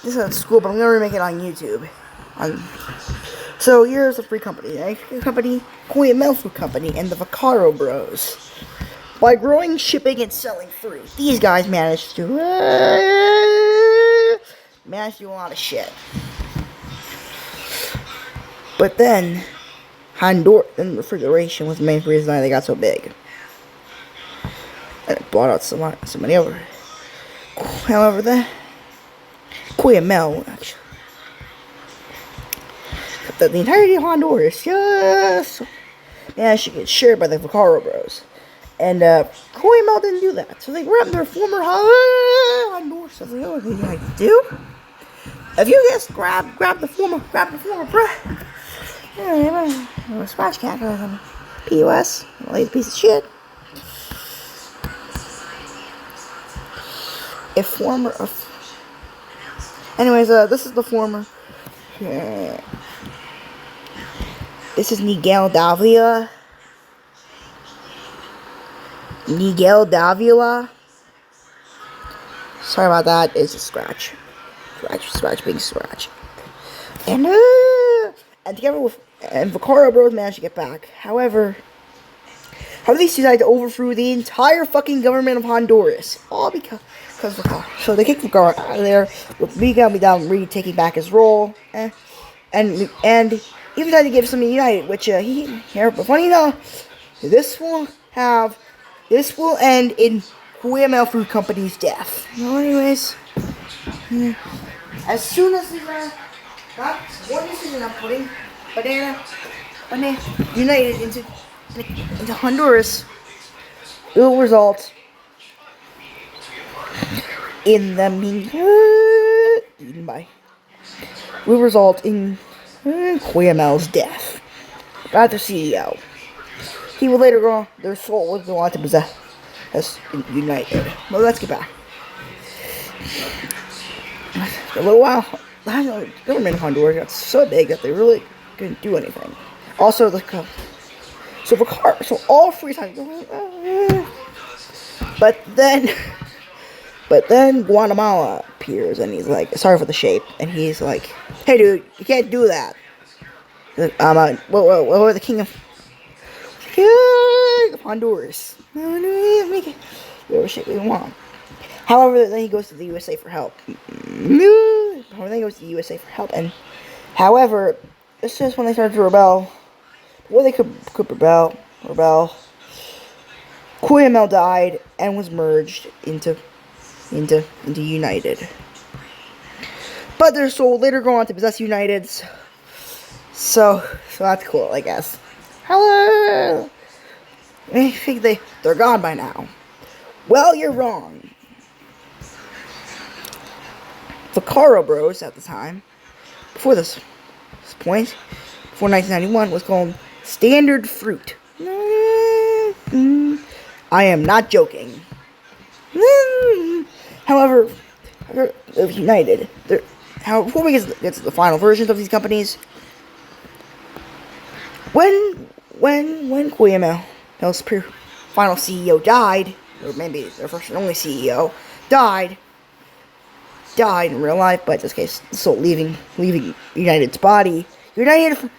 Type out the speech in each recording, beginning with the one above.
This is at school, but I'm gonna remake it on YouTube. So here's a free company. The company, Koyamel Food Company, and the Vaccaro Bros. By growing, shipping, and selling fruit, these guys managed to do a lot of shit. But then, Honduran refrigeration was the main reason why they got so big. And it brought out so many over. However, the Koyamel, actually, the entirety of Honduras just managed to get shared by the Vaccaro Bros. And Koyamel didn't do that, so they grabbed their former Honduras. So what do you like to do? If you just grab the former, scratch cat POS, lazy piece of shit. Anyways, this is the former. This is Miguel Davila. Sorry about that. It's a scratch. Scratch, being scratch. And together with Vaccaro Bros managed to get back. However, these decided to overthrow the entire fucking government of Honduras, all because Vaccaro. So they kicked Vaccaro out of there, with Miguel really taking back his role, and even decided to give something United, which but funny enough, this will end in Koyamel Food Company's death. Well, anyways, as soon as they got one decision of putting Banana United into Honduras, it will result in them being eaten by. Will result in Koyamel's death. Not the CEO. He will later go. Their soul will go on to possess us United. Well, let's get back. For a little while, the government of Honduras got so big that they really couldn't do anything. Also, so all free time. But then Guatemala appears and he's like, sorry for the shape, and he's like, hey dude, you can't do that. We're the king of Honduras. Make it whatever shit we want. However, then he goes to the USA for help. And however, it's just when they started to rebel. Before they could rebel, Koyamel died and was merged into United. But their soul later go on to possess United. So that's cool, I guess. Hello. I think they're gone by now. Well, you're wrong. Vaccaro Bros at the time, before this point, before 1991, was called Standard Fruit. I am not joking. However, of United, before we get to the final versions of these companies, when Koyamel's final CEO died, or maybe their first and only CEO died in real life, but in this case, so leaving United's body, United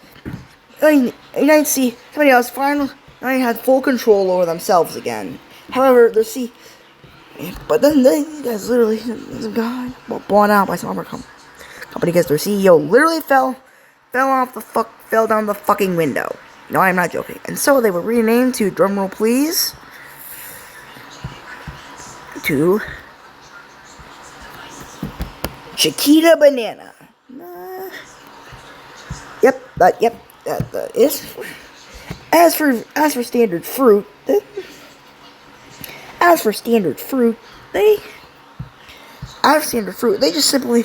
somebody else finally had full control over themselves again. However, but then these guys literally got blown out by some other company because their CEO literally fell down the fucking window. No, I'm not joking. And so they were renamed to, drumroll please, to Chiquita Banana. That is. As for Standard Fruit, they just simply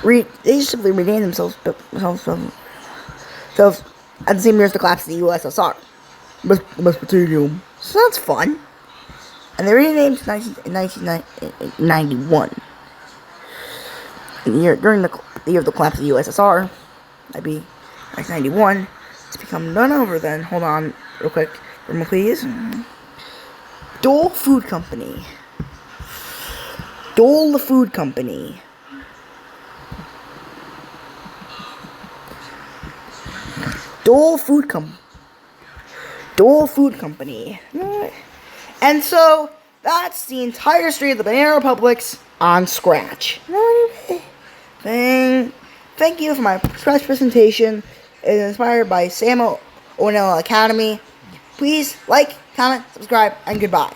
renamed themselves at the same year as the collapse of the USSR, Mesopotamium. So that's fun. And they renamed in 1991. During the year of the collapse of the USSR, that'd be 1991. It's become none over then. Hold on, real quick, please. Dole the Food Company. Dole Food Company. And so that's the entire story of the Banana Republics on Scratch. Thank you for my Scratch presentation. It is inspired by Sam O'Neill Academy. Please like, comment, subscribe, and goodbye.